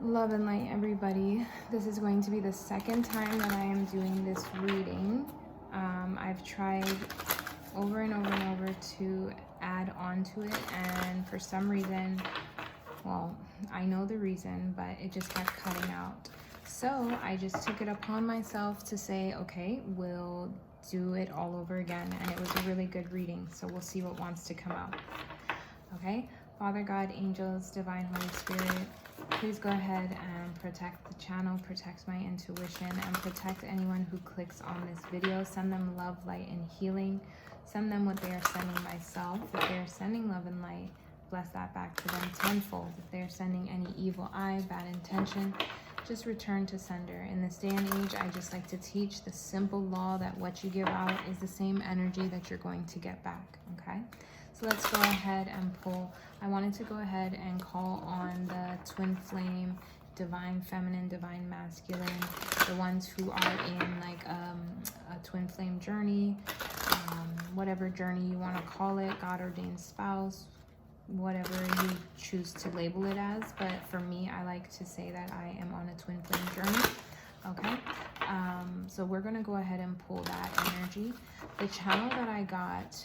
Love and light, everybody. This is going to be the second time that I am doing this reading. I've tried over and over and over to add on to it, and for some reason, well, I know the reason, but it just kept cutting out. So I just took it upon myself to say, okay, we'll do it all over again. And it was a really good reading, so we'll see what wants to come out. Okay, Father God, angels, divine Holy Spirit, please go ahead and protect the channel, protect my intuition, and protect anyone who clicks on this video. Send them love, light, and healing. Send them what they are sending myself. If they are sending love and light, bless that back to them tenfold. If they are sending any evil eye, bad intention, just return to sender. In this day and age, I just like to teach the simple law that what you give out is the same energy that you're going to get back, okay? So let's go ahead and pull. I wanted to go ahead and call on the twin flame, divine feminine, divine masculine, the ones who are in like a twin flame journey, whatever journey you want to call it, God ordained spouse, whatever you choose to label it as. But for me, I like to say that I am on a twin flame journey. Okay, so we're gonna go ahead and pull that energy. The channel that I got,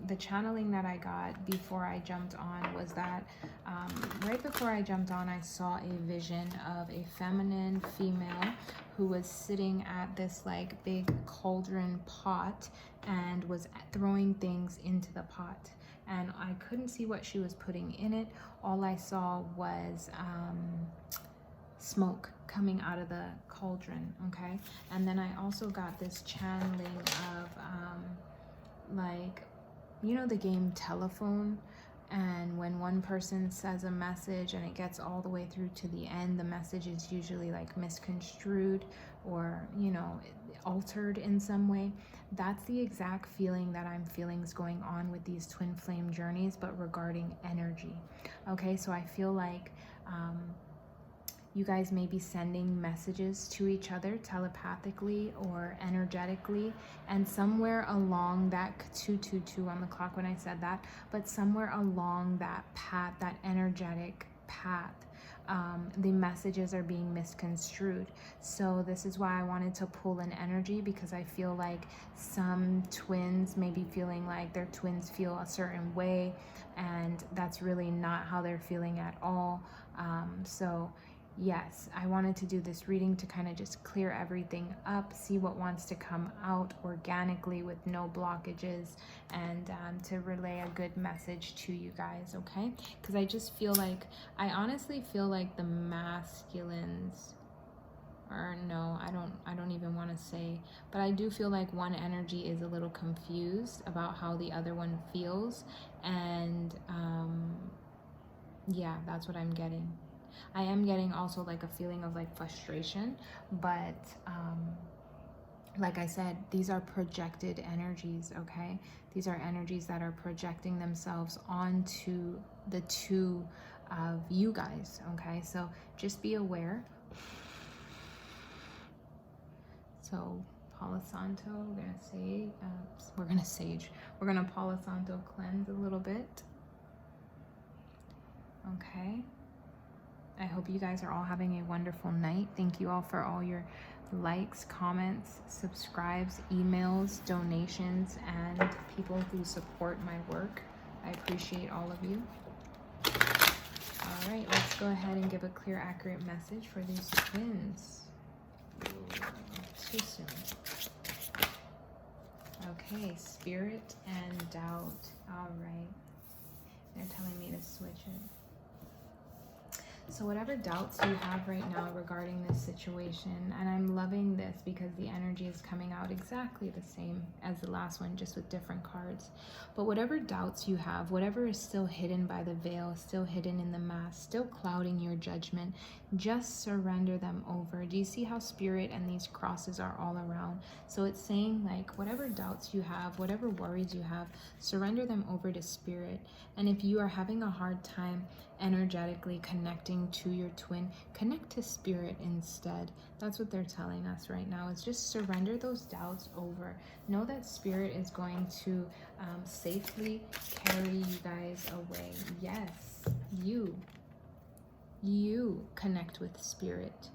the channeling that I got before I jumped on was that right before I jumped on, I saw a vision of a feminine female who was sitting at this like big cauldron pot and was throwing things into the pot. And I couldn't see what she was putting in it. All I saw was smoke coming out of the cauldron, okay? And then I also got this channeling of like, you know, the game telephone, and when one person says a message and it gets all the way through to the end, the message is usually like misconstrued or, you know, altered in some way. That's the exact feeling that I'm feeling is going on with these twin flame journeys, but regarding energy. Okay, so I feel like you guys may be sending messages to each other telepathically or energetically, and somewhere along that 222 on the clock when I said that, but somewhere along that path, that energetic path, the messages are being misconstrued. So this is why I wanted to pull in energy, because I feel like some twins may be feeling like their twins feel a certain way, and that's really not how they're feeling at all. So yes, I wanted to do this reading to kind of just clear everything up, see what wants to come out organically with no blockages, and to relay a good message to you guys, okay? Because I just feel like, I honestly feel like the masculines, or no, I don't even want to say, but I do feel like one energy is a little confused about how the other one feels, and yeah, that's what I'm getting. I am getting also like a feeling of like frustration, but like I said, these are projected energies, okay? These are energies that are projecting themselves onto the two of you guys, okay? So just be aware. So Palo Santo, we're gonna Palo Santo cleanse a little bit, okay? I hope you guys are all having a wonderful night. Thank you all for all your likes, comments, subscribes, emails, donations, and people who support my work. I appreciate all of you. All right, let's go ahead and give a clear, accurate message for these twins. Ooh, too soon. Okay, spirit and doubt. All right. They're telling me to switch it. So whatever doubts you have right now regarding this situation, and I'm loving this because the energy is coming out exactly the same as the last one, just with different cards. But whatever doubts you have, whatever is still hidden by the veil, still hidden in the mask, still clouding your judgment, just surrender them over. Do you see how spirit and these crosses are all around? So it's saying like whatever doubts you have, whatever worries you have, surrender them over to spirit. And if you are having a hard time energetically connecting to your twin, connect to spirit instead. That's what they're telling us right now, is just surrender those doubts over. Know that spirit is going to safely carry you guys away. Yes, you You connect with spirit.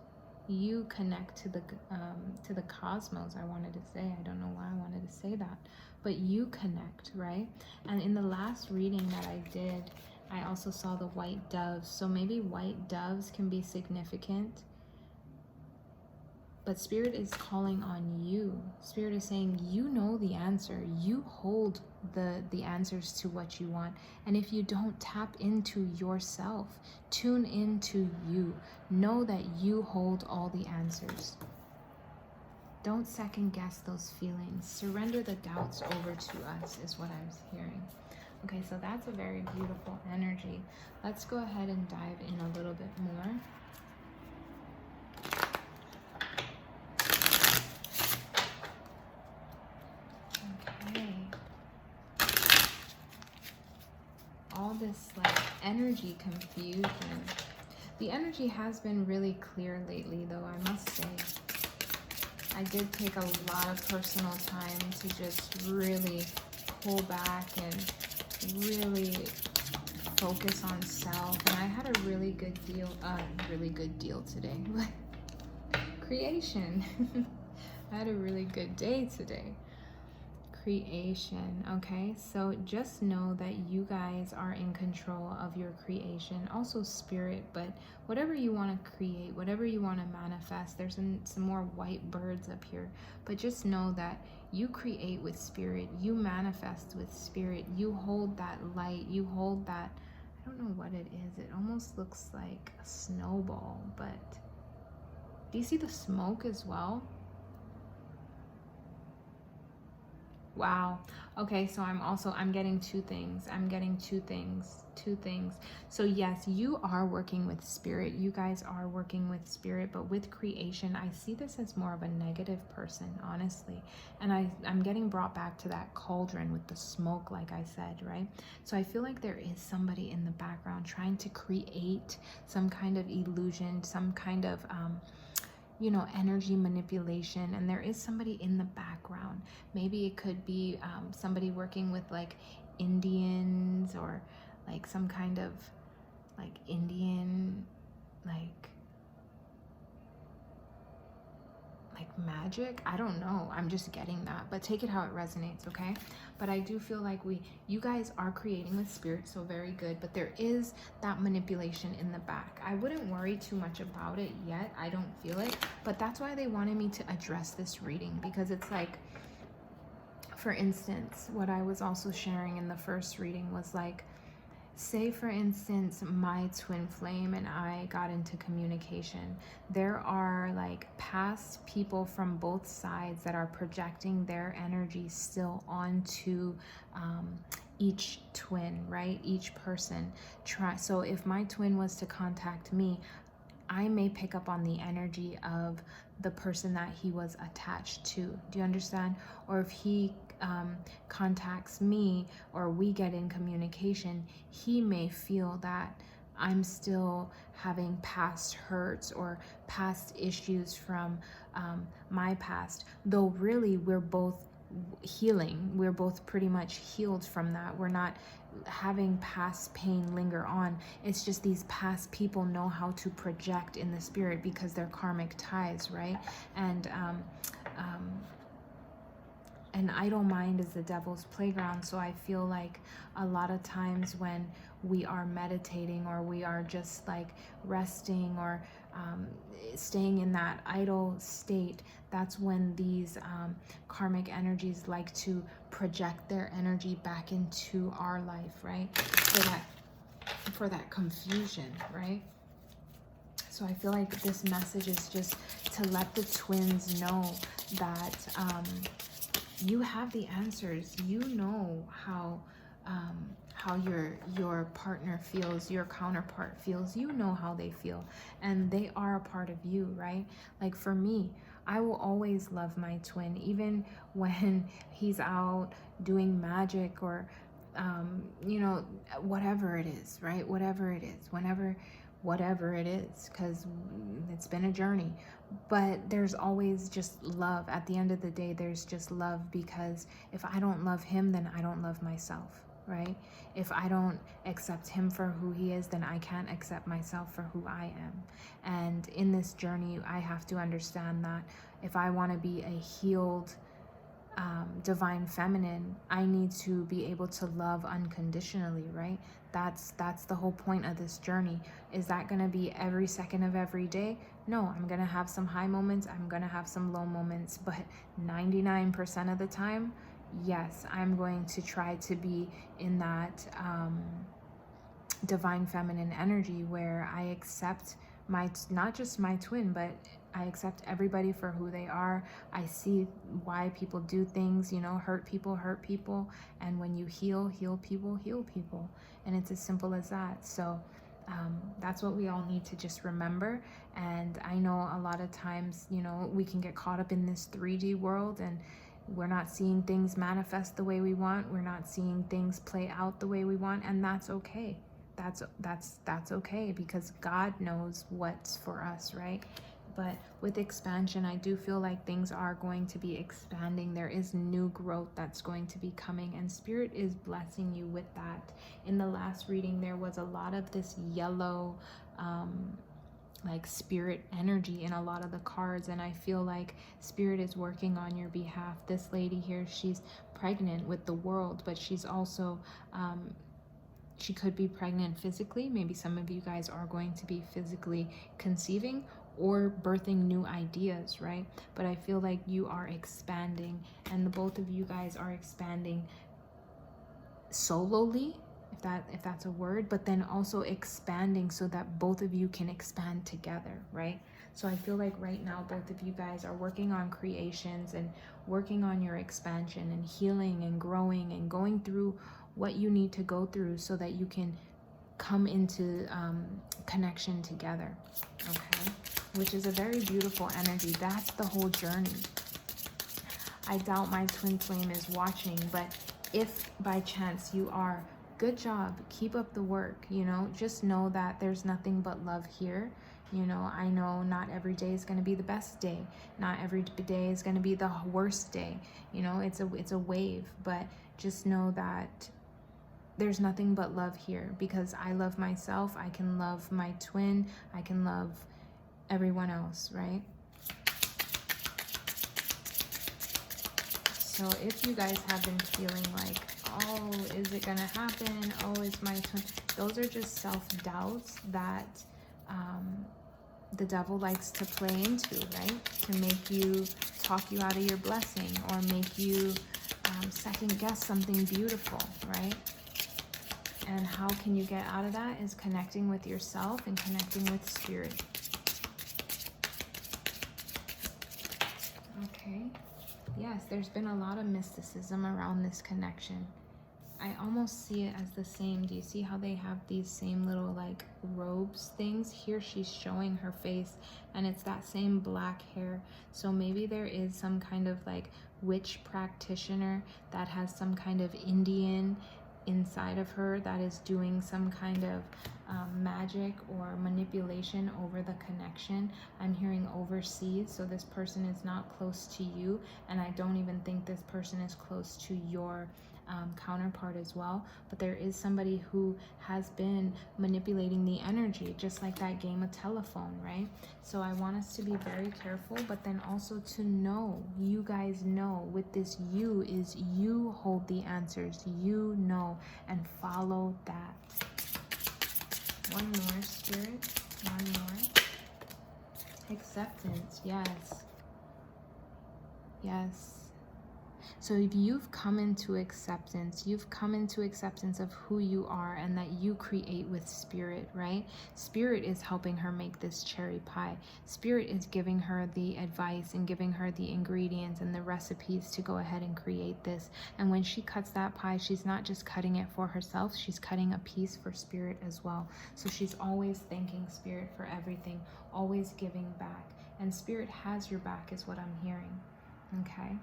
You connect to the cosmos. I wanted to say, I don't know why I wanted to say that, but you connect, right? And in the last reading that I did, I also saw the white doves. So maybe white doves can be significant, but Spirit is calling on you. Spirit is saying, you know the answer. You hold the answers to what you want. And if you don't tap into yourself, tune into you. Know that you hold all the answers. Don't second guess those feelings. Surrender the doubts over to us is what I was hearing. Okay, so that's a very beautiful energy. Let's go ahead and dive in a little bit more. All this like energy confusion. The energy has been really clear lately, though, I must say. I did take a lot of personal time to just really pull back and really focus on self. And I had a really good deal today. Creation. I had a really good day today. Creation. Okay, so just know that you guys are in control of your creation, also spirit. But whatever you want to create, whatever you want to manifest, there's some more white birds up here, but just know that you create with spirit, you manifest with spirit, you hold that light, you hold that, I don't know what it is, it almost looks like a snowball, but do you see the smoke as well? Wow. Okay, so I'm getting two things. Two things. So yes, you are working with spirit. You guys are working with spirit, but with creation, I see this as more of a negative person, honestly. And I'm getting brought back to that cauldron with the smoke, like I said, right? So I feel like there is somebody in the background trying to create some kind of illusion, some kind of energy manipulation, and there is somebody in the background. Maybe it could be somebody working with like Indians, or like some kind of like Indian like magic. I don't know, I'm just getting that, but take it how it resonates, okay? But I do feel like you guys are creating with spirit, so very good, but there is that manipulation in the back. I wouldn't worry too much about it yet. I don't feel it, but that's why they wanted me to address this reading, because it's like, for instance, what I was also sharing in the first reading was like, say for instance my twin flame and I got into communication. There are like past people from both sides that are projecting their energy still onto each twin, right? Each person. So if my twin was to contact me, I may pick up on the energy of the person that he was attached to. Do you understand? Or if he contacts me, or we get in communication, he may feel that I'm still having past hurts or past issues from my past, though really we're both healing. We're both pretty much healed from that. We're not having past pain linger on. It's just these past people know how to project in the spirit because they're karmic ties, right? And an idle mind is the devil's playground. So I feel like a lot of times when we are meditating, or we are just like resting, or staying in that idle state, that's when these karmic energies like to project their energy back into our life, right? For that confusion, right? So I feel like this message is just to let the twins know that you have the answers. You know how your partner feels, your counterpart feels. You know how they feel, and they are a part of you, right? Like for me, I will always love my twin, even when he's out doing magic, or whatever it is, right? Whatever it is, whatever it is, because it's been a journey. But there's always just love. At the end of the day, there's just love, because if I don't love him, then I don't love myself. right? If I don't accept him for who he is, then I can't accept myself for who I am. And in this journey, I have to understand that if I want to be a healed, divine feminine, I need to be able to love unconditionally, right? That's the whole point of this journey. Is that going to be every second of every day? No, I'm going to have some high moments, I'm going to have some low moments, but 99% of the time, yes, I'm going to try to be in that divine feminine energy where I accept my, not just my twin, but I accept everybody for who they are. I see why people do things, hurt people. And when you heal people, heal people. And it's as simple as that. So that's what we all need to just remember. And I know a lot of times, we can get caught up in this 3D world, and we're not seeing things manifest the way we want. We're not seeing things play out the way we want. And that's okay. That's okay, because God knows what's for us, right? But with expansion, I do feel like things are going to be expanding. There is new growth that's going to be coming, and Spirit is blessing you with that. In the last reading, there was a lot of this yellow, like spirit energy in a lot of the cards, and I feel like Spirit is working on your behalf. This lady here, she's pregnant with the world, but she's also she could be pregnant physically. Maybe some of you guys are going to be physically conceiving or birthing new ideas, right? But I feel like you are expanding, and the both of you guys are expanding solely, if that's a word, but then also expanding so that both of you can expand together, right? So I feel like right now both of you guys are working on creations and working on your expansion and healing and growing and going through what you need to go through so that you can come into connection together, okay? Which is a very beautiful energy. That's the whole journey. I doubt my twin flame is watching, but if by chance you are, good job, keep up the work, just know that there's nothing but love here. I know not every day is going to be the best day. Not every day is going to be the worst day. It's a wave, but just know that there's nothing but love here, because I love myself, I can love my twin, I can love everyone else, right? So if you guys have been feeling like, oh, is it gonna happen? Oh, is my twin? Those are just self-doubts that the devil likes to play into, right? To make you talk you out of your blessing, or make you second guess something beautiful, right? And how can you get out of that? Is connecting with yourself and connecting with Spirit. Okay. Yes, there's been a lot of mysticism around this connection. I almost see it as the same. Do you see how they have these same little like robes things? Here she's showing her face, and it's that same black hair. So maybe there is some kind of like witch practitioner that has some kind of Indian inside of her that is doing some kind of magic or manipulation over the connection. I'm hearing overseas, so this person is not close to you, and I don't even think this person is close to your counterpart as well, but there is somebody who has been manipulating the energy, just like that game of telephone, right? So I want us to be very careful, but then also to know, you guys know, with this you is you hold the answers, and follow that. One more, Spirit, one more. Acceptance, yes. So if you've come into acceptance, of who you are and that you create with Spirit, right? Spirit is helping her make this cherry pie. Spirit is giving her the advice and giving her the ingredients and the recipes to go ahead and create this. And when she cuts that pie, she's not just cutting it for herself, she's cutting a piece for Spirit as well. So she's always thanking Spirit for everything, always giving back. And Spirit has your back is what I'm hearing, okay?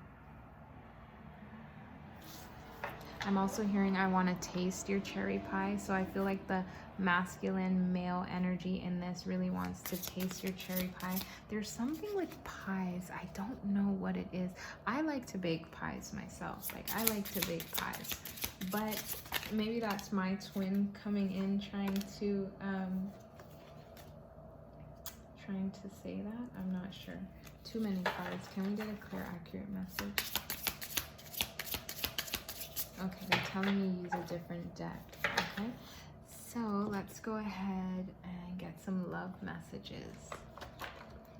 I'm also hearing I want to taste your cherry pie. So I feel like the masculine male energy in this really wants to taste your cherry pie. There's something with pies. I don't know what it is. I like to bake pies myself. Like, I like to bake pies. But maybe that's my twin coming in trying to say that. I'm not sure. Too many cards. Can we get a clear, accurate message? Okay, they're telling me use a different deck. Okay, so let's go ahead and get some love messages.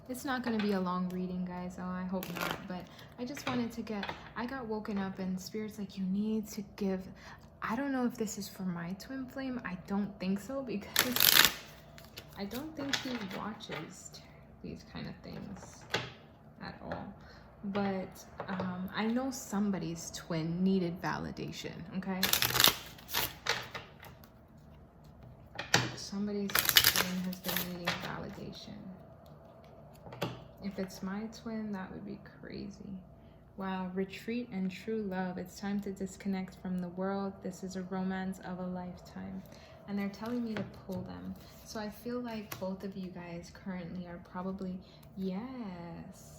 It's not going to be a long reading, guys. Oh, I hope not. But I just wanted to I got woken up and Spirit's like, you need to give. I don't know if this is for my twin flame. I don't think so, because I don't think he watches these kind of things at all. But I know somebody's twin needed validation, okay? Somebody's twin has been needing validation. If it's my twin, that would be crazy. Wow, retreat and true love. It's time to disconnect from the world. This is a romance of a lifetime. And they're telling me to pull them. So I feel like both of you guys currently are probably, yes.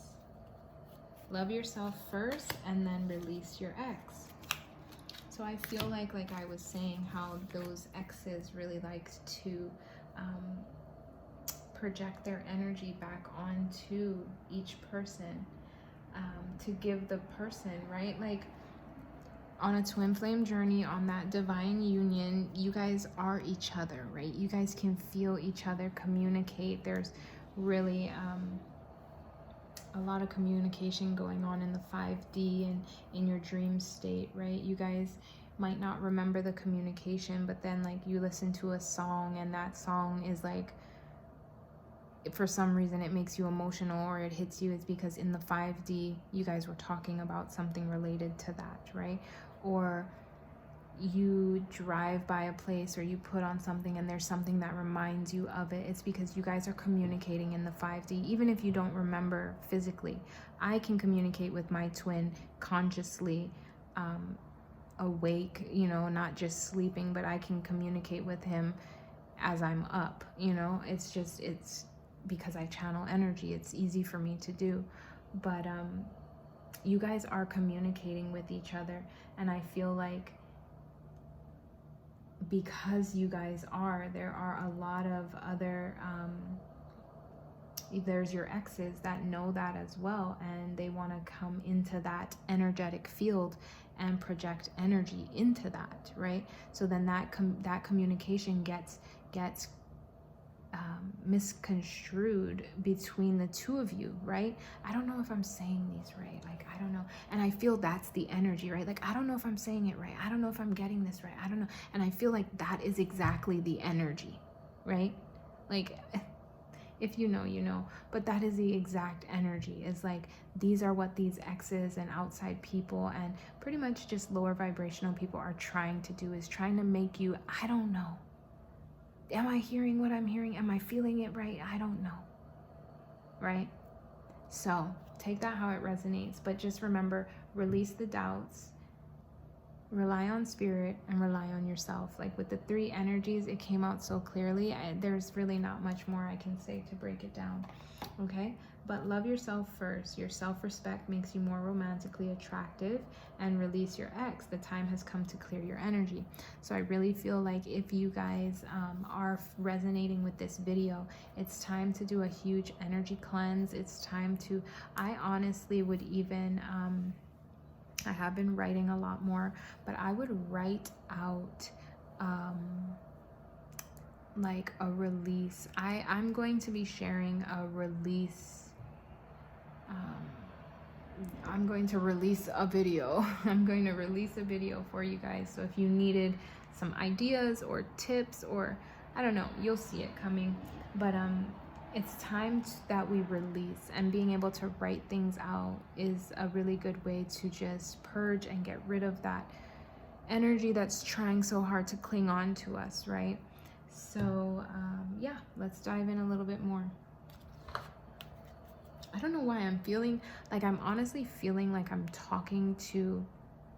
Love yourself first and then release your ex. So I feel like I was saying, how those exes really liked to project their energy back onto each person, to give the person, right? Like, on a twin flame journey, on that divine union, you guys are each other, right? You guys can feel each other, communicate. There's really a lot of communication going on in the 5D and in your dream state, right? You guys might not remember the communication, but then like you listen to a song and that song is like, for some reason it makes you emotional or it hits you. It's because in the 5D you guys were talking about something related to that, right? Or you drive by a place or you put on something and there's something that reminds you of it. It's because you guys are communicating in the 5D, even if you don't remember physically. I can communicate with my twin consciously, awake, you know, not just sleeping, but I can communicate with him as I'm up, you know. It's because I channel energy. It's easy for me to do. But you guys are communicating with each other, and I feel like because you guys are, there are a lot of other there's your exes that know that as well, and they want to come into that energetic field and project energy into that, right? So then that communication gets misconstrued between the two of you, right? I don't know if I'm saying these right. Like, I don't know. And I feel that's the energy, right? Like, I don't know if I'm saying it right. I don't know if I'm getting this right. I don't know. And I feel like that is exactly the energy, right? Like, if you know, you know. But that is the exact energy. Is like, these are what these exes and outside people and pretty much just lower vibrational people are trying to do, is trying to make you, I don't know. Am I hearing what I'm hearing? Am I feeling it right? I don't know, right? So take that how it resonates, but just remember, release the doubts, rely on spirit, and rely on yourself. Like with the 3 energies, it came out so clearly. There's really not much more I can say to break it down, okay? But love yourself first. Your self-respect makes you more romantically attractive, and release your ex. The time has come to clear your energy. So I really feel like if you guys are resonating with this video, it's time to do a huge energy cleanse. It's time to, I honestly would even, I have been writing a lot more, but I would write out like a release. I'm going to be sharing a release. I'm going to release a video. I'm going to release a video for you guys. So if you needed some ideas or tips, or I don't know, you'll see it coming. But it's time that we release, and being able to write things out is a really good way to just purge and get rid of that energy that's trying so hard to cling on to us, right? So yeah, let's dive in a little bit more. I don't know why I'm feeling like, I'm honestly feeling like I'm talking to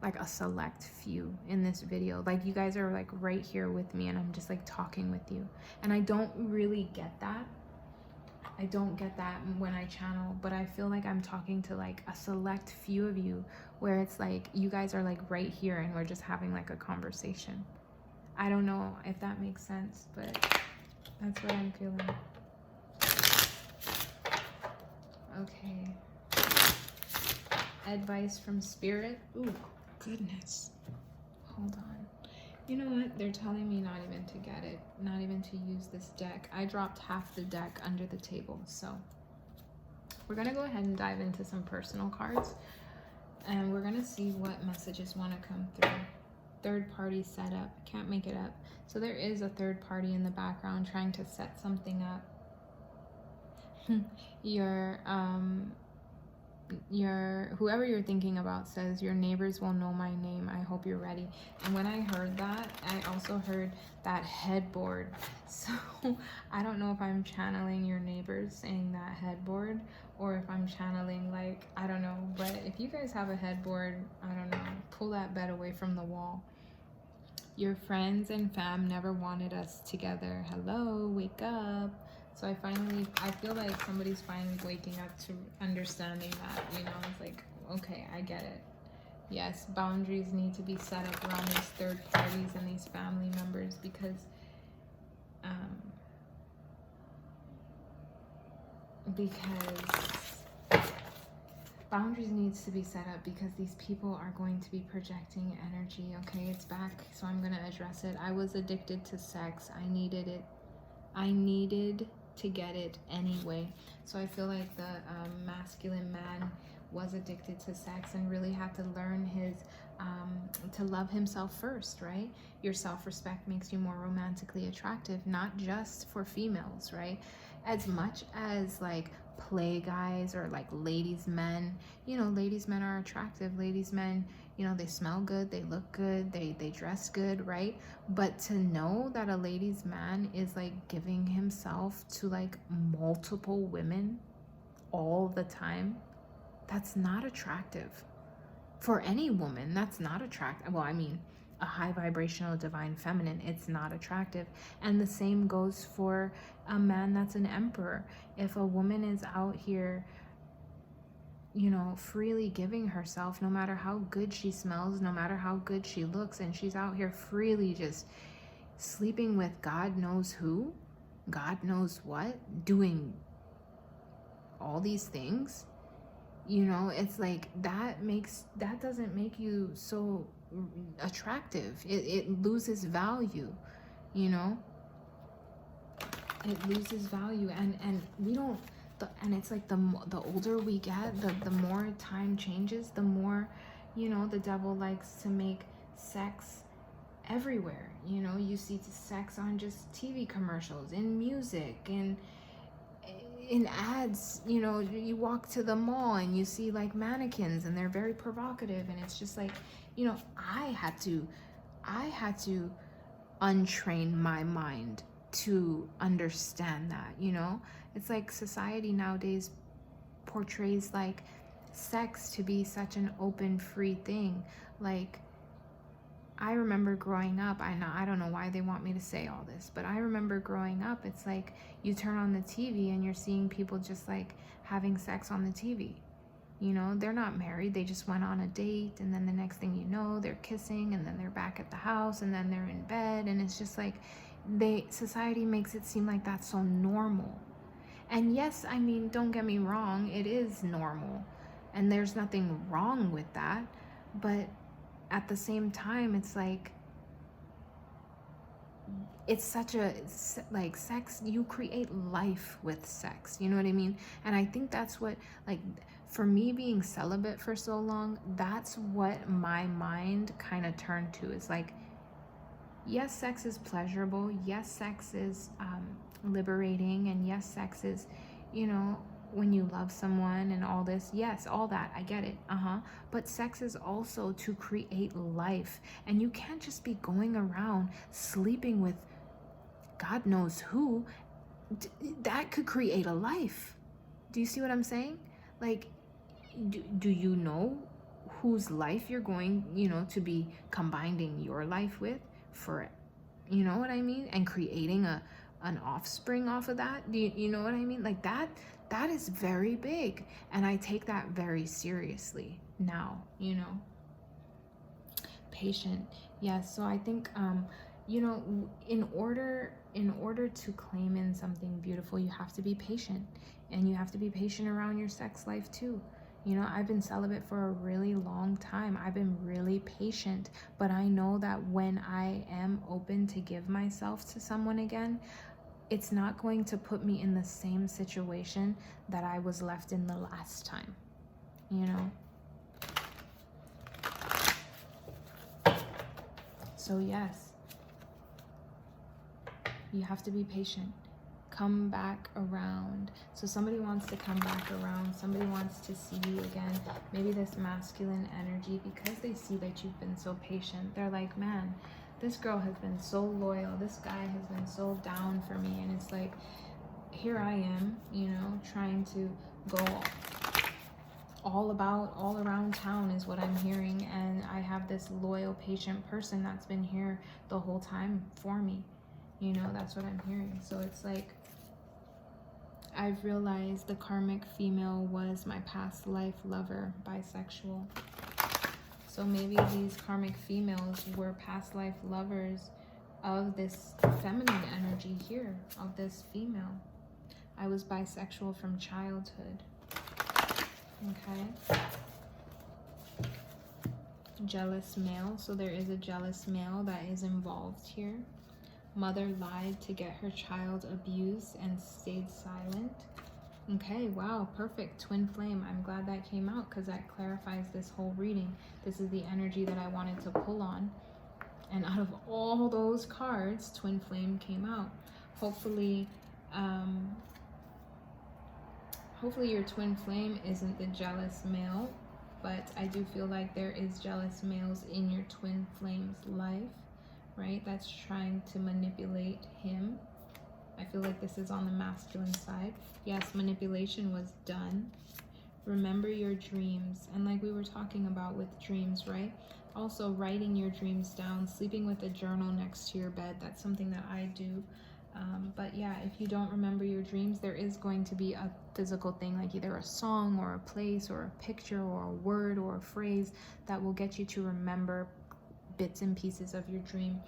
like a select few in this video. Like, you guys are like right here with me, and I'm just like talking with you. And I don't really get that. I don't get that when I channel, but I feel like I'm talking to like a select few of you, where it's like you guys are like right here and we're just having like a conversation. I don't know if that makes sense, but that's what I'm feeling. Okay. Advice from Spirit. Ooh, goodness. Hold on. You know what? They're telling me not even to get it, not even to use this deck. I dropped half the deck under the table, so we're gonna go ahead and dive into some personal cards, and we're gonna see what messages want to come through. Third party setup. Can't make it up. So there is a third party in the background trying to set something up. Whoever you're thinking about says, your neighbors will know my name. I hope you're ready. And when I heard that, I also heard that headboard. So I don't know if I'm channeling your neighbors saying that headboard, or if I'm channeling, like, I don't know. But if you guys have a headboard, I don't know, pull that bed away from the wall. Your friends and fam never wanted us together. Hello, wake up. So I feel like somebody's finally waking up to understanding that, you know, it's like, okay, I get it. Yes, boundaries need to be set up around these third parties and these family members, because boundaries needs to be set up, because these people are going to be projecting energy. Okay, it's back, so I'm going to address it. I was addicted to sex. I needed it. I needed to get it anyway. So I feel like the masculine man was addicted to sex and really had to learn his to love himself first, right? Your self-respect makes you more romantically attractive, not just for females, right? As much as like play guys or like ladies men, you know, ladies men are attractive. Ladies men, you know, they smell good, they look good, they dress good, right? But to know that a ladies man is like giving himself to like multiple women all the time, that's not attractive. For any woman, that's not attractive. Well, I mean, a high vibrational divine feminine, it's not attractive. And the same goes for a man that's an emperor. If a woman is out here, you know, freely giving herself, no matter how good she smells, no matter how good she looks, and she's out here freely just sleeping with God knows who, God knows what, doing all these things, you know, it's like that doesn't make you so attractive. It loses value, you know. It loses value, and we don't. And it's like the older we get, the more time changes, the more, you know, the devil likes to make sex everywhere. You know, you see sex on just TV commercials, in music, in ads. You know, you walk to the mall and you see like mannequins, and they're very provocative, and it's just like, you know, I had to untrain my mind to understand that, you know. It's like society nowadays portrays like sex to be such an open, free thing. Like, I remember growing up, I don't know why they want me to say all this, but I remember growing up, it's like you turn on the TV and you're seeing people just like having sex on the TV. You know, they're not married, they just went on a date, and then the next thing you know, they're kissing, and then they're back at the house, and then they're in bed, and it's just like society makes it seem like that's so normal. And yes, I mean, don't get me wrong, it is normal, and there's nothing wrong with that, but at the same time, it's like, it's such a, like, sex, you create life with sex, you know what I mean? And I think that's what, like, for me being celibate for so long, that's what my mind kind of turned to. It's like, yes, sex is pleasurable, yes, sex is liberating, and yes, sex is, you know, when you love someone and all this, yes, all that, I get it, but sex is also to create life, and you can't just be going around sleeping with God knows who. That could create a life. Do you see what I'm saying? Like, do you know whose life you're going, you know, to be combining your life with for, you know what I mean? And creating an offspring off of that. You know what I mean? Like that is very big. And I take that very seriously now, you know. Patient. Yes. So I think, you know, in order to claim in something beautiful, you have to be patient, and you have to be patient around your sex life too. You know, I've been celibate for a really long time. I've been really patient, but I know that when I am open to give myself to someone again, it's not going to put me in the same situation that I was left in the last time, you know? So yes, you have to be patient. Come back around. So somebody wants to come back around. Somebody wants to see you again. Maybe this masculine energy, because they see that you've been so patient, they're like, man, this girl has been so loyal. This guy has been so down for me. And it's like, here I am, you know, trying to go all around town is what I'm hearing. And I have this loyal, patient person that's been here the whole time for me. You know, that's what I'm hearing. So it's like, I've realized the karmic female was my past life lover, bisexual. So maybe these karmic females were past life lovers of this feminine energy here, of this female. I was bisexual from childhood. Okay. Jealous male. So there is a jealous male that is involved here. Mother lied to get her child abused and stayed silent. Okay, wow, perfect. Twin flame. I'm glad that came out because that clarifies this whole reading. This is the energy that I wanted to pull on. And out of all those cards, twin flame came out. Hopefully, hopefully your twin flame isn't the jealous male, but I do feel like there is jealous males in your twin flame's life, right? That's trying to manipulate him. I feel like this is on the masculine side. Yes, manipulation was done. Remember your dreams. And like we were talking about with dreams, right? Also writing your dreams down, sleeping with a journal next to your bed. That's something that I do. But yeah, if you don't remember your dreams, there is going to be a physical thing, like either a song or a place or a picture or a word or a phrase that will get you to remember bits and pieces of your dream.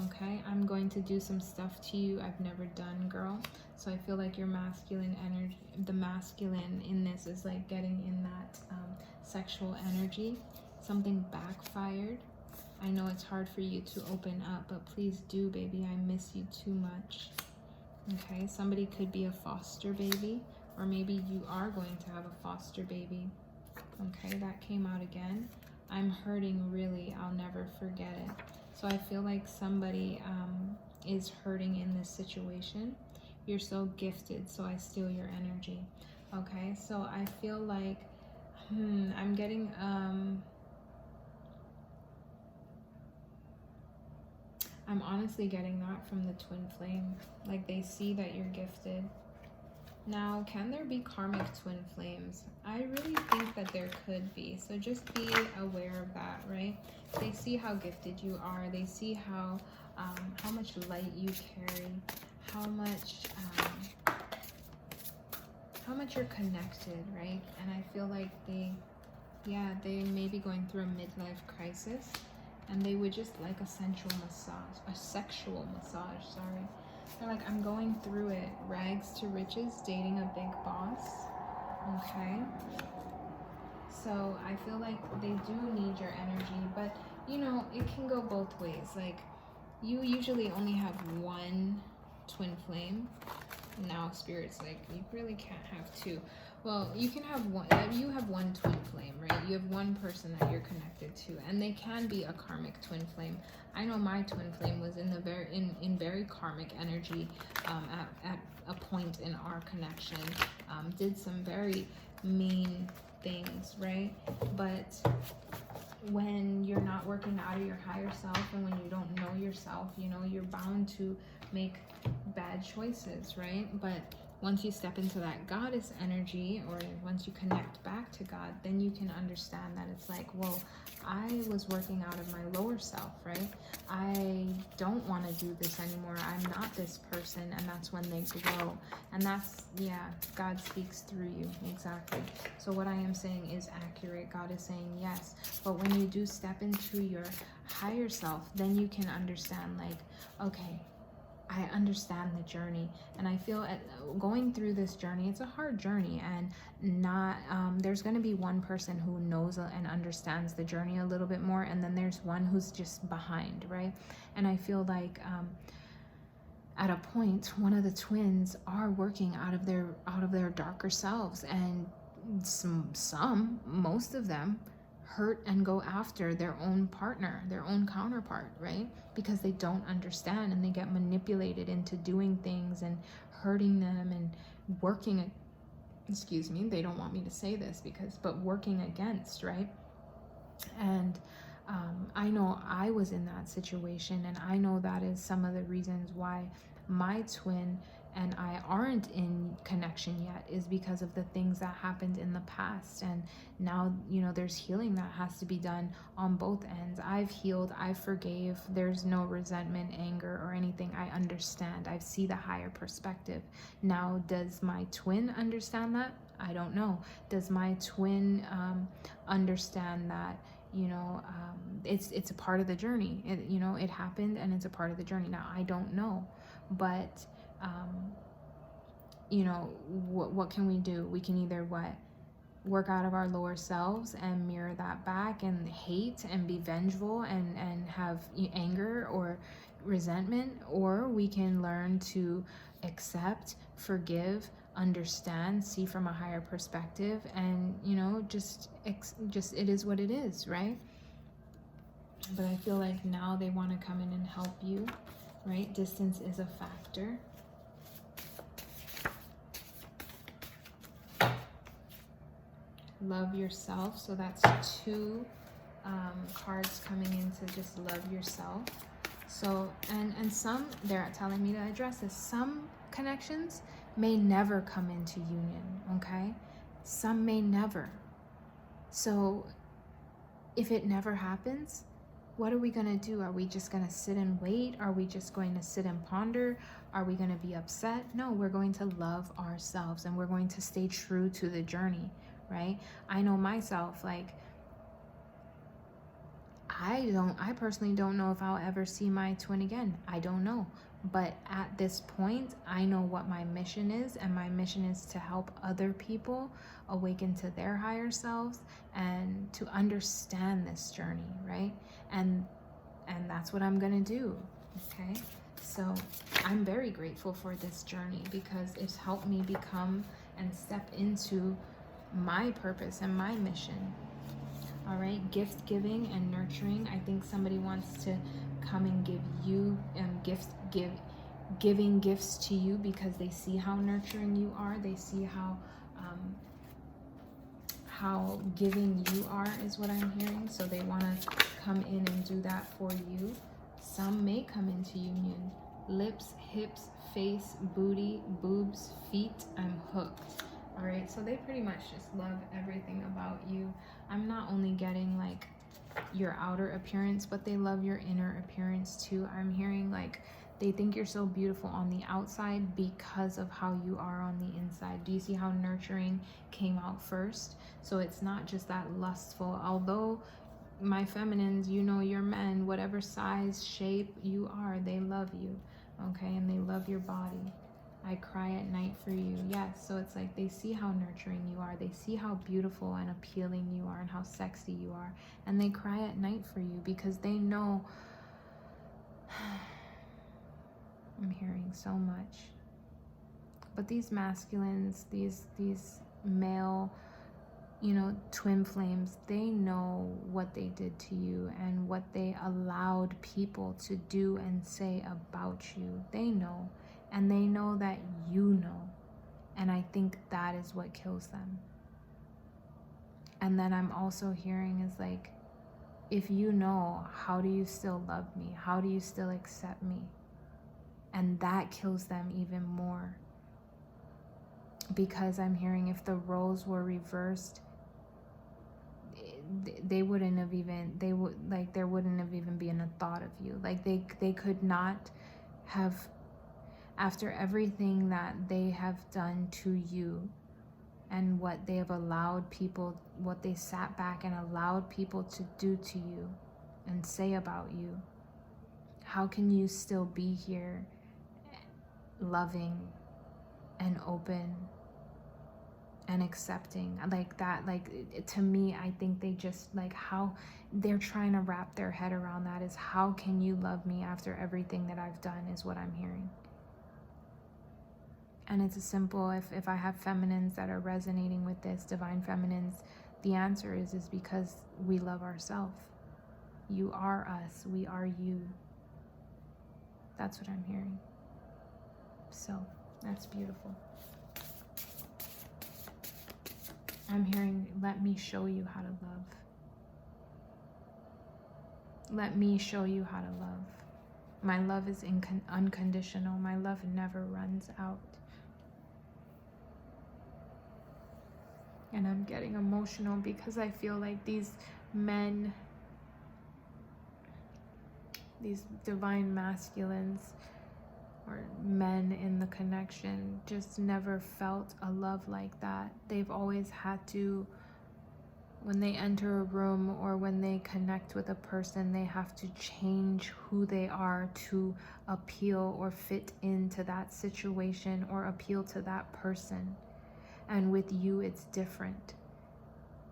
Okay, I'm going to do some stuff to you I've never done, girl. So I feel like your masculine energy, the masculine in this is like getting in that sexual energy. Something backfired. I know it's hard for you to open up, but please do, baby. I miss you too much. Okay, somebody could be a foster baby, or maybe you are going to have a foster baby. Okay, that came out again. I'm hurting, really. I'll never forget it. So I feel like somebody is hurting in this situation. You're so gifted, so I steal your energy. Okay, so I feel like, I'm getting, I'm honestly getting that from the twin flame. Like they see that you're gifted. Now, can there be karmic twin flames? I really think that there could be. So just be aware of that, right? They see how gifted you are. They see how much light you carry, how much you're connected, right? And I feel like they may be going through a midlife crisis, and they would just like a sexual massage, sorry. They're like, I'm going through it. Rags to riches, dating a big boss. Okay. So I feel like they do need your energy, but you know, it can go both ways. Like you usually only have one twin flame. Now Spirit's like, you really can't have two. Well, you can have one. You have one twin flame, right? You have one person that you're connected to, and they can be a karmic twin flame. I know my twin flame was in the very karmic energy at a point in our connection. Did some very mean things, right? But when you're not working out of your higher self, and when you don't know yourself, you know, you're bound to make bad choices, right? But once you step into that goddess energy, or once you connect back to God, then you can understand that it's like, well, I was working out of my lower self, right? I don't want to do this anymore. I'm not this person. And that's when they grow. And that's, yeah, God speaks through you. Exactly. So what I am saying is accurate. God is saying yes. But when you do step into your higher self, then you can understand, like, okay, I understand the journey. And I feel going through this journey, it's a hard journey, and not there's going to be one person who knows and understands the journey a little bit more, and then there's one who's just behind, right? And I feel like at a point, one of the twins are working out of their darker selves, and most of them hurt and go after their own partner, their own counterpart, right? Because they don't understand, and they get manipulated into doing things and hurting them and working, excuse me, they don't want me to say this but working against, right? And I know I was in that situation, and I know that is some of the reasons why my twin and I aren't in connection yet, is because of the things that happened in the past. And now, there's healing that has to be done on both ends. I've healed, I forgave, there's no resentment, anger, or anything. I understand, I see the higher perspective. Now, does my twin understand that? I don't know. Does my twin understand that, it's a part of the journey? It happened, and it's a part of the journey. Now, I don't know, but what can we do? We can either work out of our lower selves and mirror that back and hate and be vengeful and have anger or resentment, or we can learn to accept, forgive, understand, see from a higher perspective, and just it is what it is, right? But I feel like now they want to come in and help you, right? Distance is a factor. Love yourself. So that's two cards coming in to just love yourself. So, and some, they're telling me to address this. Some connections may never come into union, okay? Some may never. So if it never happens, what are we going to do? Are we just going to sit and wait? Are we just going to sit and ponder? Are we going to be upset? No, we're going to love ourselves, and we're going to stay true to the journey, right? I know myself, like, I personally don't know if I'll ever see my twin again. I don't know. But at this point, I know what my mission is, and my mission is to help other people awaken to their higher selves and to understand this journey, right? And that's what I'm gonna do, okay? So I'm very grateful for this journey, because it's helped me become and step into my purpose and my mission. All right, gift giving and nurturing. I think somebody wants to come and give you giving gifts to you, because they see how nurturing you are. They see how giving you are, is what I'm hearing. So they want to come in and do that for you. Some may come into union. Lips, hips, face, booty, boobs, feet. I'm hooked. All right, so they pretty much just love everything about you. I'm not only getting like your outer appearance, but they love your inner appearance too. I'm hearing like they think you're so beautiful on the outside because of how you are on the inside. Do you see how nurturing came out first? So it's not just that lustful. Although my feminines, your men, whatever size, shape you are, they love you, okay? And they love your body. I cry at night for you. Yes, so it's like they see how nurturing you are. They see how beautiful and appealing you are and how sexy you are. And they cry at night for you because they know. I'm hearing so much. But these masculines, these male, twin flames, they know what they did to you and what they allowed people to do and say about you. They know. And they know that you know. And I think that is what kills them. And then I'm also hearing is like, if you know, how do you still love me? How do you still accept me? And that kills them even more. because I'm hearing if the roles were reversed, they wouldn't have even, they would, like, there wouldn't have even been a thought of you. Like, they could not have, after everything that they have done to you and what they have allowed people, what they sat back and allowed people to do to you and say about you, how can you still be here loving and open and accepting like that? Like, to me, I think they just, like, how they're trying to wrap their head around that is, how can you love me after everything that I've done, is what I'm hearing. And it's a simple, if I have feminines that are resonating with this, divine feminines, the answer is because we love ourselves. You are us, we are you. That's what I'm hearing. So that's beautiful. I'm hearing, let me show you how to love. Let me show you how to love. My love is unconditional. My love never runs out. And I'm getting emotional because I feel like these men, these divine masculines or men in the connection, just never felt a love like that. They've always had to, when they enter a room or when they connect with a person, they have to change who they are to appeal or fit into that situation or appeal to that person. And with you, it's different.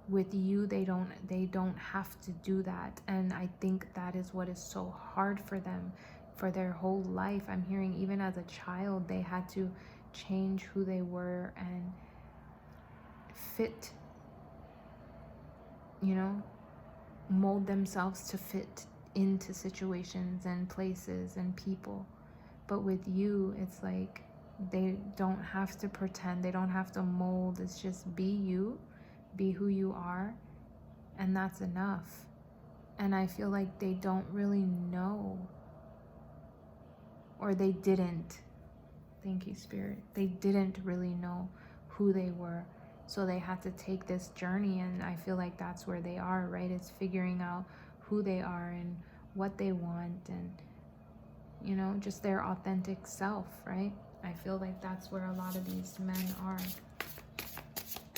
With you, they don't have to do that. And I think that is what is so hard for them for their whole life. I'm hearing even as a child, they had to change who they were and fit, mold themselves to fit into situations and places and people. But with you, it's like they don't have to pretend, they don't have to mold. It's just be you, be who you are, and that's enough. And I feel like they don't really know, or they didn't, thank you, Spirit, they didn't really know who they were. So they had to take this journey, and I feel like that's where they are, right? It's figuring out who they are and what they want, and just their authentic self, right? I feel like that's where a lot of these men are.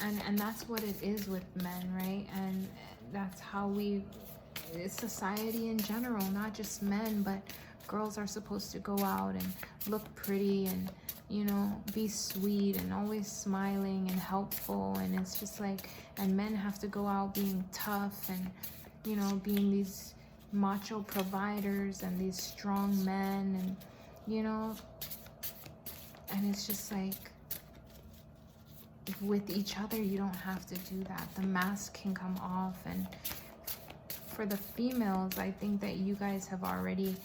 And that's what it is with men, right? And that's how it's society in general, not just men, but girls are supposed to go out and look pretty and, be sweet and always smiling and helpful. And it's just like, and men have to go out being tough and, being these macho providers and these strong men, and, and it's just like, with each other, you don't have to do that. The mask can come off. And for the females, I think that you guys have already,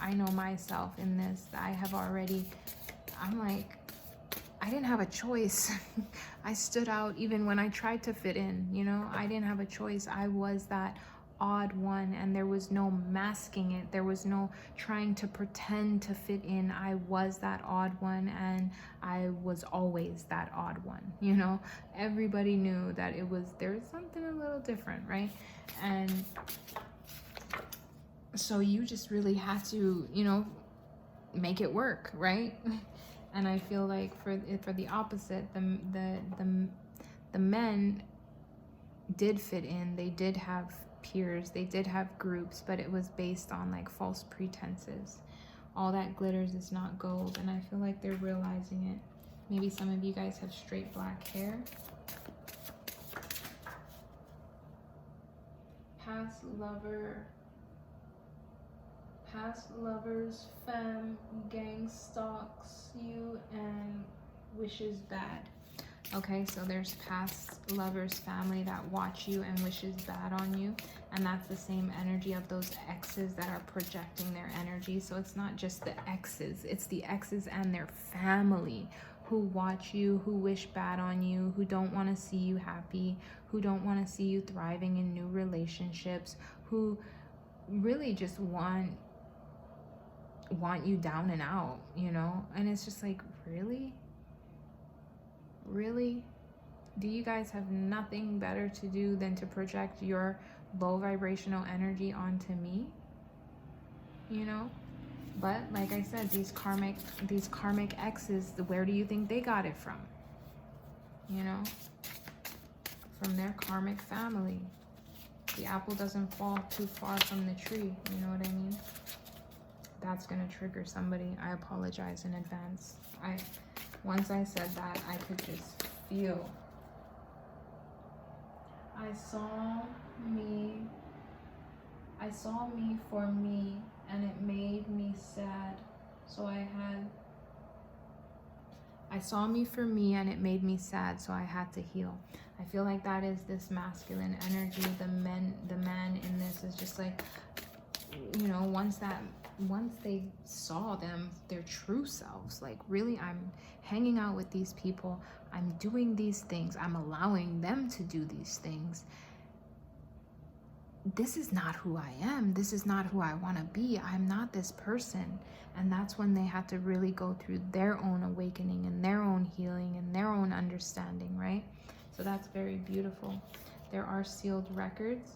I know myself in this, I'm like, I didn't have a choice. I stood out even when I tried to fit in, I didn't have a choice. I was that odd one, and there was no masking it. There was no trying to pretend to fit in. I was that odd one, and I was always that odd one. Everybody knew that there's something a little different, right? And so you just really had to, make it work, right? And I feel like for the opposite, the men did fit in. They did have peers, they did have groups, but it was based on like false pretenses. All that glitters is not gold, and I feel like they're realizing it. Maybe some of you guys have straight black hair. Past lovers, femme, gang stalks you and wishes bad. Okay, so there's past lovers, family that watch you and wishes bad on you. And that's the same energy of those exes that are projecting their energy. So it's not just the exes, it's the exes and their family who watch you, who wish bad on you, who don't want to see you happy, who don't want to see you thriving in new relationships, who really just want you down and out, And it's just like, really? really? Do you guys have nothing better to do than to project your low vibrational energy onto me? You know? But like I said, these karmic exes, where do you think they got it from? You know? From their karmic family. The apple doesn't fall too far from the tree. You know what I mean? That's going to trigger somebody. I apologize in advance. Once I said that, I could just feel. I saw me for me, and it made me sad. So I saw me for me, and it made me sad, so I had to heal. I feel like that is this masculine energy. The man in this is just like, you know, once they saw their true selves, like, really, I'm hanging out with these people, I'm doing these things, I'm allowing them to do these things. This is not who I am. This is not who I want to be. I'm not this person. And that's when they had to really go through their own awakening and their own healing and their own understanding, right? So that's very beautiful. There are sealed records,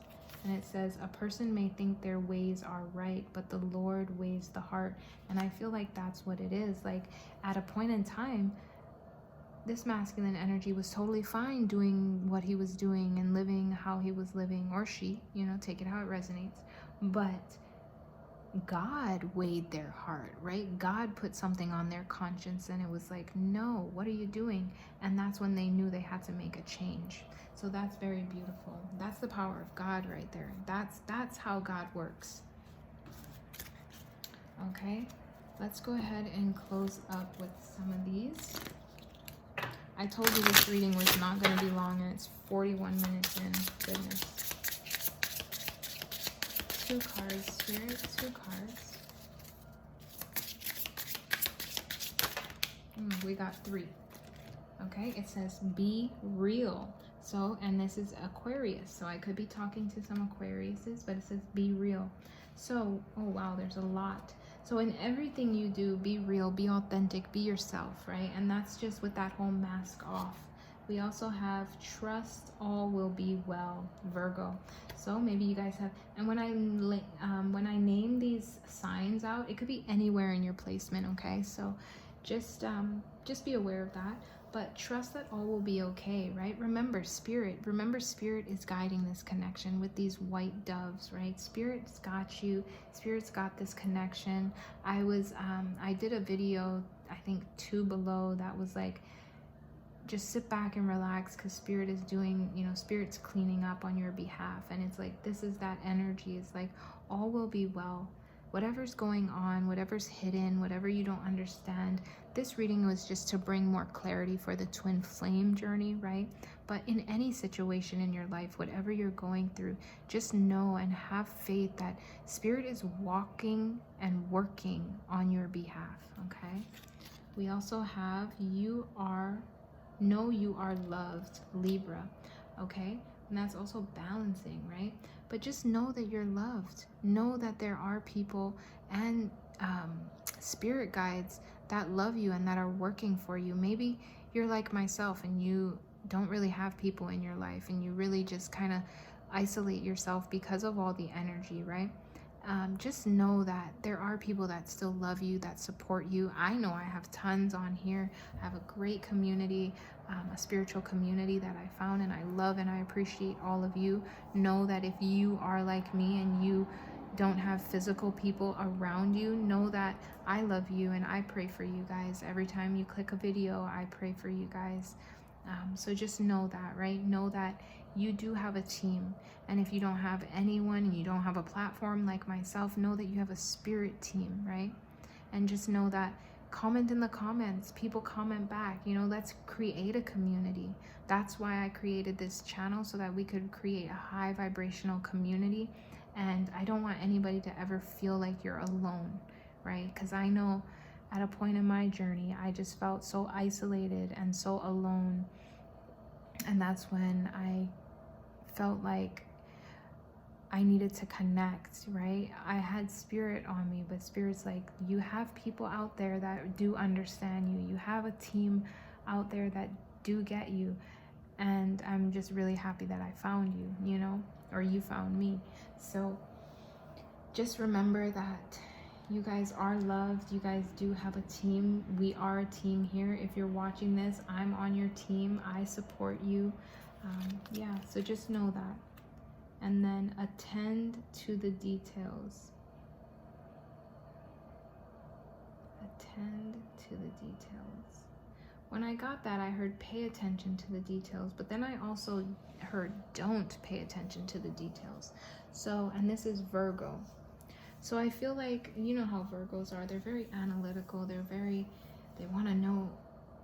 and it says, a person may think their ways are right, but the Lord weighs the heart. And I feel like that's what it is. Like, at a point in time, this masculine energy was totally fine doing what he was doing and living how he was living, or she, you know, take it how it resonates. But God weighed their heart, right? God put something on their conscience, and it was like, no, what are you doing? And that's when they knew they had to make a change. So that's very beautiful. That's the power of God right there. That's how God works. Okay, let's go ahead and close up with some of these. I told you this reading was not going to be long, and it's 41 minutes in. Goodness. 2 cards, Spirit, 2 cards. We got 3. Okay, it says be real. So, and this is Aquarius, so I could be talking to some Aquariuses, but it says be real. So, oh wow, there's a lot. So in everything you do, be real, be authentic, be yourself, right? And that's just with that whole mask off. We also have trust all will be well, Virgo. So maybe you guys have, and when I name these signs out, it could be anywhere in your placement, okay? So just be aware of that. But trust that all will be okay, right? Remember Spirit is guiding this connection with these white doves, right? Spirit's got you. Spirit's got this connection. I did a video, I think 2 below, that was like, just sit back and relax, because Spirit is doing, you know, Spirit's cleaning up on your behalf. And it's like, this is that energy. It's like, all will be well. Whatever's going on, whatever's hidden, whatever you don't understand. This reading was just to bring more clarity for the twin flame journey, right? But in any situation in your life, whatever you're going through, just know and have faith that Spirit is walking and working on your behalf, okay? We also have know you are loved, Libra, okay? And that's also balancing, right? But just know that you're loved. Know that there are people and spirit guides that love you and that are working for you. Maybe you're like myself and you don't really have people in your life, and you really just kind of isolate yourself because of all the energy, right? Just know that there are people that still love you, that support you. I know I have tons on here. I have a great community, a spiritual community that I found, and I love and I appreciate all of you. Know that if you are like me and you don't have physical people around you, know that I love you and I pray for you guys. Every time you click a video, I pray for you guys. So just know that, right? Know that you do have a team. And if you don't have anyone and you don't have a platform like myself, know that you have a spirit team, right? And just know that, comment in the comments, people comment back, you know, let's create a community. That's why I created this channel, so that we could create a high vibrational community. And I don't want anybody to ever feel like you're alone, right? Because I know at a point in my journey, I just felt so isolated and so alone. And that's when I felt like I needed to connect, right? I had Spirit on me, but Spirit's like, you have people out there that do understand you. You have a team out there that do get you. And I'm just really happy that I found you, you know, or you found me. So just remember that you guys are loved. You guys do have a team. We are a team here. If you're watching this, I'm on your team. I support you. Yeah, so just know that. And then attend to the details. Attend to the details. When I got that, I heard pay attention to the details, but then I also heard don't pay attention to the details. So, and this is Virgo. So I feel like, you know how Virgos are. They're very analytical. They want to know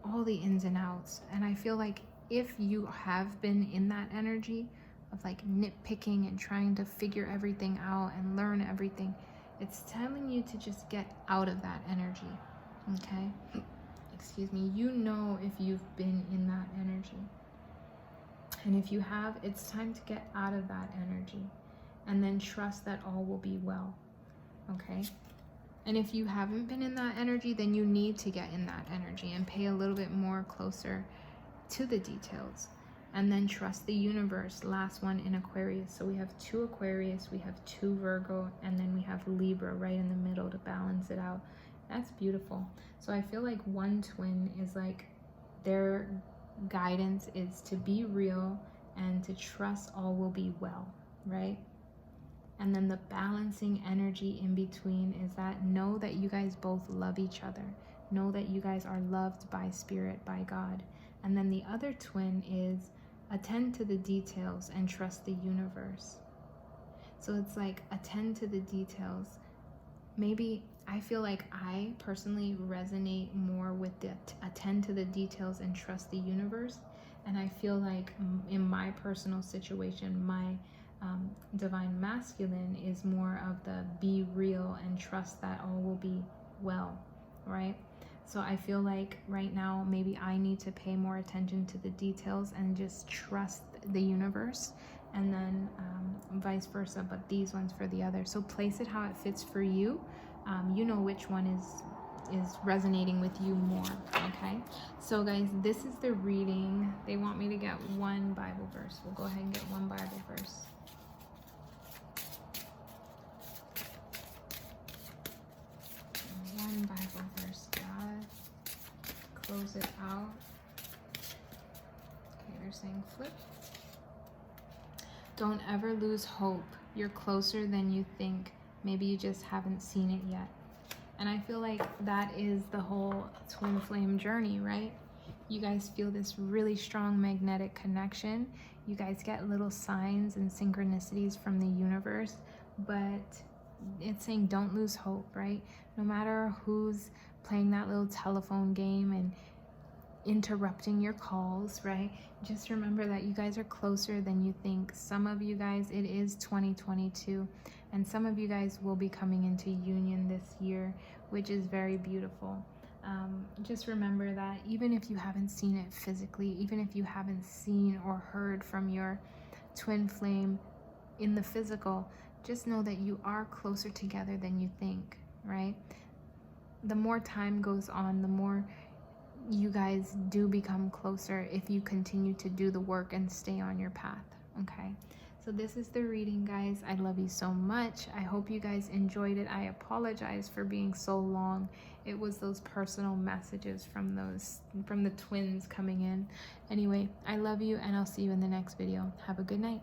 all the ins and outs. And I feel like if you have been in that energy of like nitpicking and trying to figure everything out and learn everything, it's telling you to just get out of that energy, okay? Excuse me. You know if you've been in that energy. And if you have, it's time to get out of that energy and then trust that all will be well, okay? And if you haven't been in that energy, then you need to get in that energy and pay a little bit more closer to the details. And then trust the universe. Last one in Aquarius. So we have 2 Aquarius, we have 2 Virgo, and then we have Libra right in the middle to balance it out. That's beautiful. So I feel like one twin is like their guidance is to be real and to trust all will be well, right? And then the balancing energy in between is that know that you guys both love each other. Know that you guys are loved by spirit, by God. And then the other twin is attend to the details and trust the universe. So it's like attend to the details. Maybe I feel like I personally resonate more with the attend to the details and trust the universe. And I feel like in my personal situation, my divine masculine is more of the be real and trust that all will be well, right? So I feel like right now, maybe I need to pay more attention to the details and just trust the universe, and then vice versa, but these ones for the other. So place it how it fits for you. You know which one is resonating with you more, okay? So guys, this is the reading. They want me to get one Bible verse. We'll go ahead and get one Bible verse. One Bible verse, God. Close it out. Okay, they're saying flip. Don't ever lose hope. You're closer than you think. Maybe you just haven't seen it yet. And I feel like that is the whole twin flame journey, right? You guys feel this really strong magnetic connection. You guys get little signs and synchronicities from the universe, but it's saying don't lose hope, right? No matter who's playing that little telephone game and interrupting your calls, right? Just remember that you guys are closer than you think. Some of you guys, it is 2022, and some of you guys will be coming into union this year, which is very beautiful. Just remember that even if you haven't seen it physically, even if you haven't seen or heard from your twin flame in the physical, just know that you are closer together than you think, right? The more time goes on, the more you guys do become closer if you continue to do the work and stay on your path, okay? So this is the reading, guys. I love you so much. I hope you guys enjoyed it. I apologize for being so long. It was those personal messages from the twins coming in. Anyway, I love you, and I'll see you in the next video. Have a good night.